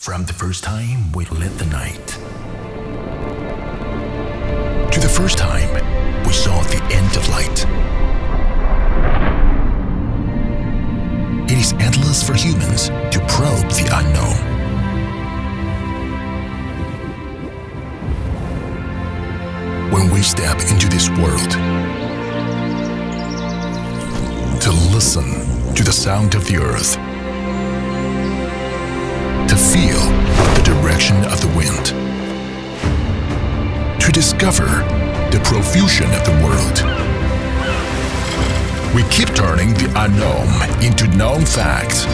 From the first time we lit the night, to the first time we saw the end of light, it is endless for humans to probe the unknown. When we step into this world, to listen to the sound of the earth, to feel the direction of the wind, to discover the profusion of the world, we keep turning the unknown into known facts,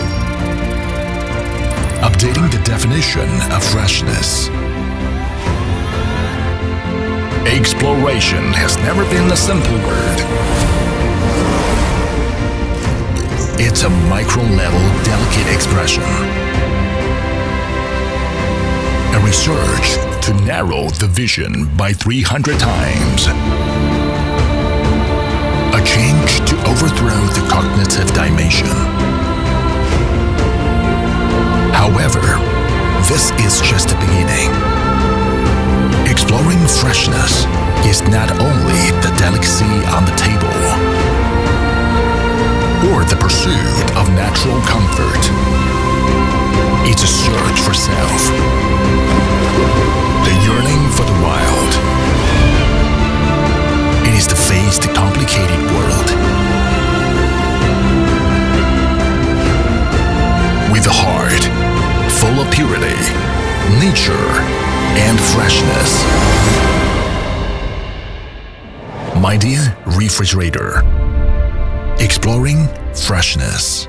updating the definition of freshness. Exploration has never been a simple word. It's a micro-level, delicate expression. A research to narrow the vision by 300 times. A change to overthrow the cognitive dimension. However, this is just the beginning. Exploring freshness is not only the delicacy on the table, or the pursuit of natural comfort. It's a search for self, the yearning for the wild. It is to face the complicated world with a heart full of purity, nature, and freshness. Midea refrigerator. Exploring freshness.